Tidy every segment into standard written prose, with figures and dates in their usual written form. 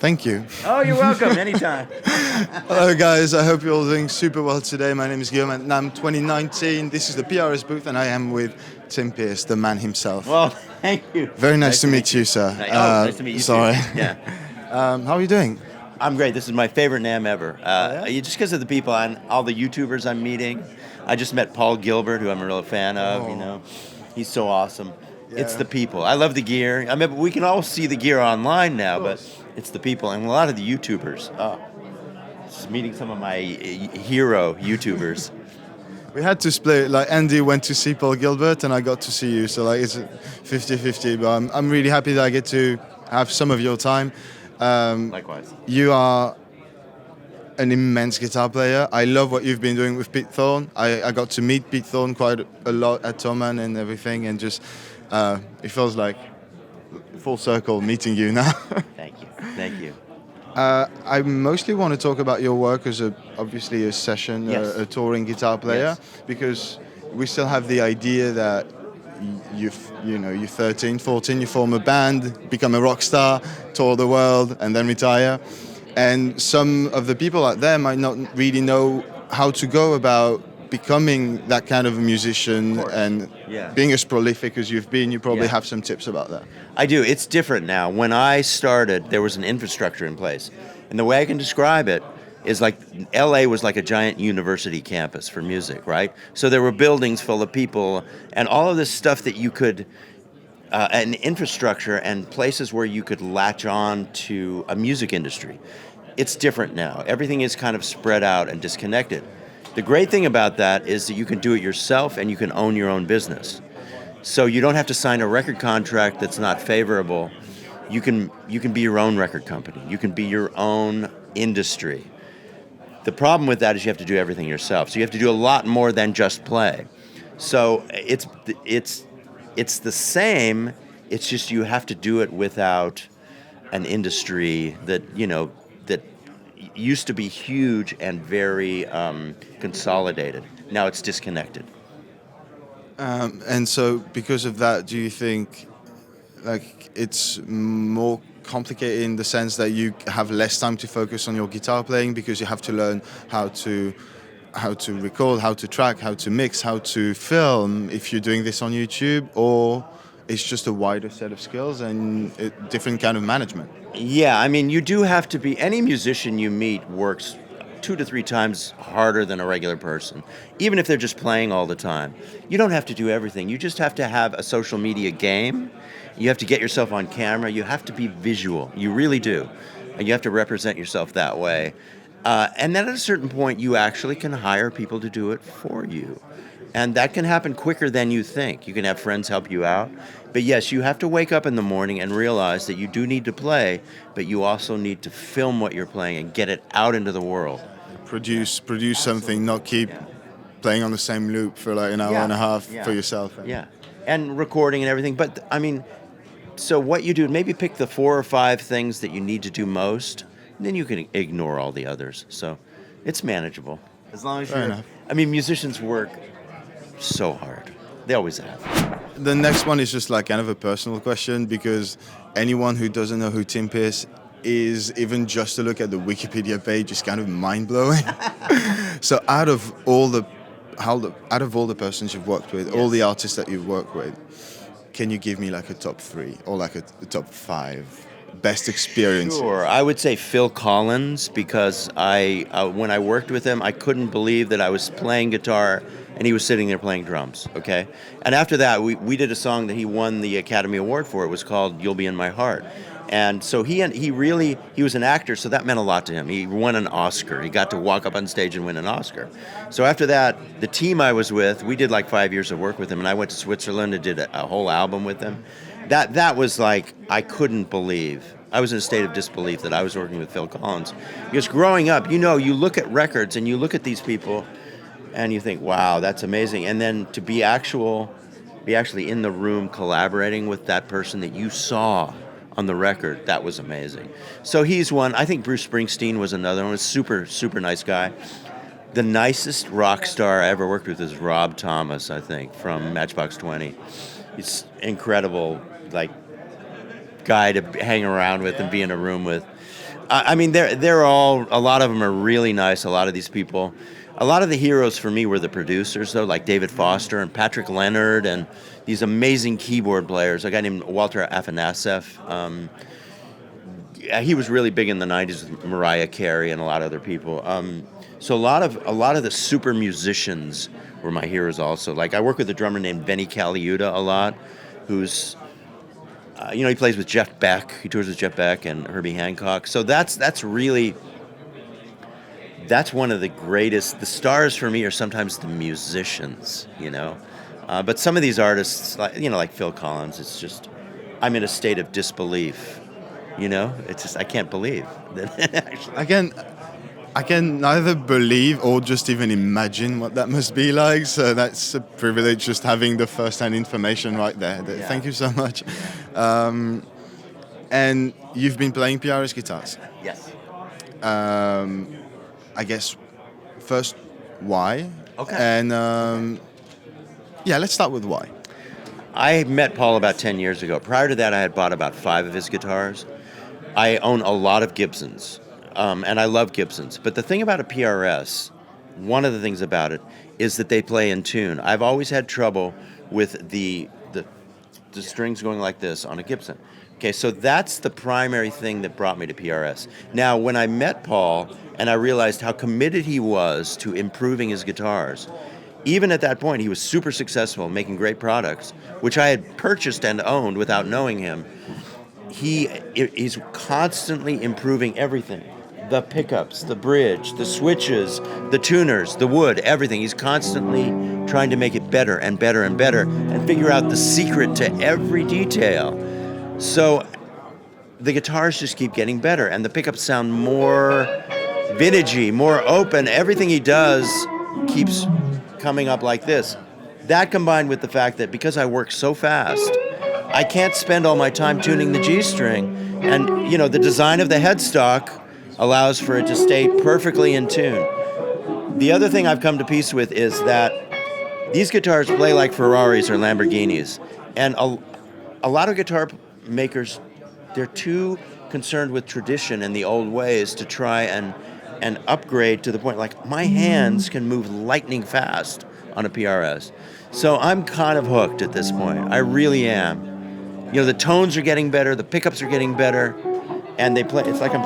Thank you. Oh, you're welcome. Anytime. Hello guys, I hope you're all doing super well today. My name is Guillaume at NAMM 2019. This is the PRS booth and I am with Tim Pierce, the man himself. Well, thank you. Very nice to meet you, sir. Nice to meet you sorry. too. Yeah. How are you doing? I'm great. This is my favorite NAMM ever. Just because of the people and all the YouTubers I'm meeting. I just met Paul Gilbert, who I'm a real fan of, you know. He's so awesome. Yeah. It's the people. I love the gear. I mean, we can all see the gear online now, but it's the people and a lot of the YouTubers. Just meeting some of my hero YouTubers. We had to split. Like Andy went to see Paul Gilbert and I got to see you. So like it's 50-50. But I'm really happy that I get to have some of your time. Likewise. You are an immense guitar player. I love what you've been doing with Pete Thorne. I got to meet Pete Thorne quite a lot at Thomann and everything, and just it feels like full circle meeting you now. Thank you. I mostly want to talk about your work as obviously a session, Yes. a touring guitar player, Yes. because we still have the idea that you're 13, 14, you form a band, become a rock star, tour the world, and then retire. And some of the people out there might not really know how to go about becoming that kind of a musician and being as prolific as you've been. You probably have some tips about that. I do. It's different now. When I started, there was an infrastructure in place. And the way I can describe it is like LA was like a giant university campus for music, right? So there were buildings full of people and all of this stuff that you could, an infrastructure and places where you could latch on to a music industry. It's different now. Everything is kind of spread out and disconnected. The great thing about that is that you can do it yourself and you can own your own business. So you don't have to sign a record contract that's not favorable. You can be your own record company. You can be your own industry. The problem with that is you have to do everything yourself. So you have to do a lot more than just play. So it's the same. It's just you have to do it without an industry that that used to be huge and very consolidated. Now it's disconnected. And so because of that, do you think like it's more complicated in the sense that you have less time to focus on your guitar playing because you have to learn how to record, how to track, how to mix, how to film if you're doing this on YouTube, or it's just a wider set of skills and a different kind of management? Yeah, I mean, you do have to be, any musician you meet works 2 to 3 times harder than a regular person, even if they're just playing all the time. You don't have to do everything. You just have to have a social media game. You have to get yourself on camera. You have to be visual. You really do. And you have to represent yourself that way. And then at a certain point, you actually can hire people to do it for you. And that can happen quicker than you think. You can have friends help you out. But yes, you have to wake up in the morning and realize that you do need to play, but you also need to film what you're playing and get it out into the world. Produce something, not keep playing on the same loop for like an hour and a half for yourself. Yeah, and recording and everything. But I mean, so what you do, maybe pick the 4 or 5 things that you need to do most, and then you can ignore all the others. So it's manageable. As long as Fair enough. I mean, musicians work so hard. They always have. The next one is just like kind of a personal question, because anyone who doesn't know who Tim Pierce is, even just to look at the Wikipedia page is kind of mind-blowing. So out of all the persons you've worked with, all the artists that you've worked with, can you give me like a top 3 or like a top 5 best experience? Sure, I would say Phil Collins, because when I worked with him, I couldn't believe that I was playing guitar and he was sitting there playing drums, okay? And after that, we did a song that he won the Academy Award for. It was called You'll Be in My Heart. And so he was an actor, so that meant a lot to him. He won an Oscar. He got to walk up on stage and win an Oscar. So after that, the team I was with, we did like 5 years of work with him, and I went to Switzerland and did a whole album with him. That was like, I couldn't believe. I was in a state of disbelief that I was working with Phil Collins. Because growing up, you look at records and you look at these people and you think, wow, that's amazing. And then to be actually in the room collaborating with that person that you saw on the record, that was amazing. So he's one. I think Bruce Springsteen was another one. A super, super nice guy. The nicest rock star I ever worked with is Rob Thomas, I think, from Matchbox 20. He's incredible, like, guy to hang around with and be in a room with. I mean, they're all, a lot of them are really nice. A lot of these people, a lot of the heroes for me were the producers, though, like David Foster and Patrick Leonard, and these amazing keyboard players. A guy named Walter Afanasieff. He was really big in the '90s with Mariah Carey and a lot of other people. So a lot of the super musicians were my heroes also. Like I work with a drummer named Benny Caliuta a lot, who's he plays with Jeff Beck. He tours with Jeff Beck and Herbie Hancock. So that's one of the greatest. The stars for me are sometimes the musicians, But some of these artists, like Phil Collins, it's just I'm in a state of disbelief. It's just I can't believe that actually. I can neither believe or just even imagine what that must be like. So that's a privilege, just having the first-hand information right there. Yeah. Thank you so much. And you've been playing PRS guitars. Yes. I guess first, why? Okay. And let's start with why. I met Paul about 10 years ago. Prior to that, I had bought about 5 of his guitars. I own a lot of Gibsons. And I love Gibsons. But the thing about a PRS, one of the things about it, is that they play in tune. I've always had trouble with the strings going like this on a Gibson. Okay, so that's the primary thing that brought me to PRS. Now, when I met Paul and I realized how committed he was to improving his guitars, even at that point, he was super successful, making great products, which I had purchased and owned without knowing him. He's constantly improving everything. The pickups, the bridge, the switches, the tuners, the wood, everything. He's constantly trying to make it better and better and better and figure out the secret to every detail. So the guitars just keep getting better and the pickups sound more vintagey, more open. Everything he does keeps coming up like this. That combined with the fact that because I work so fast, I can't spend all my time tuning the G string. And, the design of the headstock allows for it to stay perfectly in tune. The other thing I've come to peace with is that these guitars play like Ferraris or Lamborghinis. And a lot of guitar makers, they're too concerned with tradition and the old ways to try and upgrade to the point, like my hands can move lightning fast on a PRS. So I'm kind of hooked at this point. I really am. The tones are getting better, the pickups are getting better, and they play. It's like I'm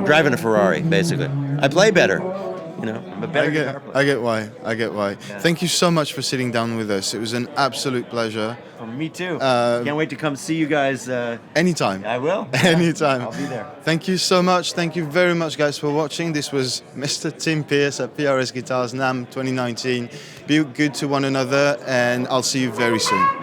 driving a Ferrari, basically. I play better, I'm a better guitar player. I get why. Yeah. Thank you so much for sitting down with us. It was an absolute pleasure. For me too. Can't wait to come see you guys. Anytime. I will. Anytime. I'll be there. Thank you so much. Thank you very much, guys, for watching. This was Mr. Tim Pierce at PRS Guitars NAMM 2019. Be good to one another, and I'll see you very soon.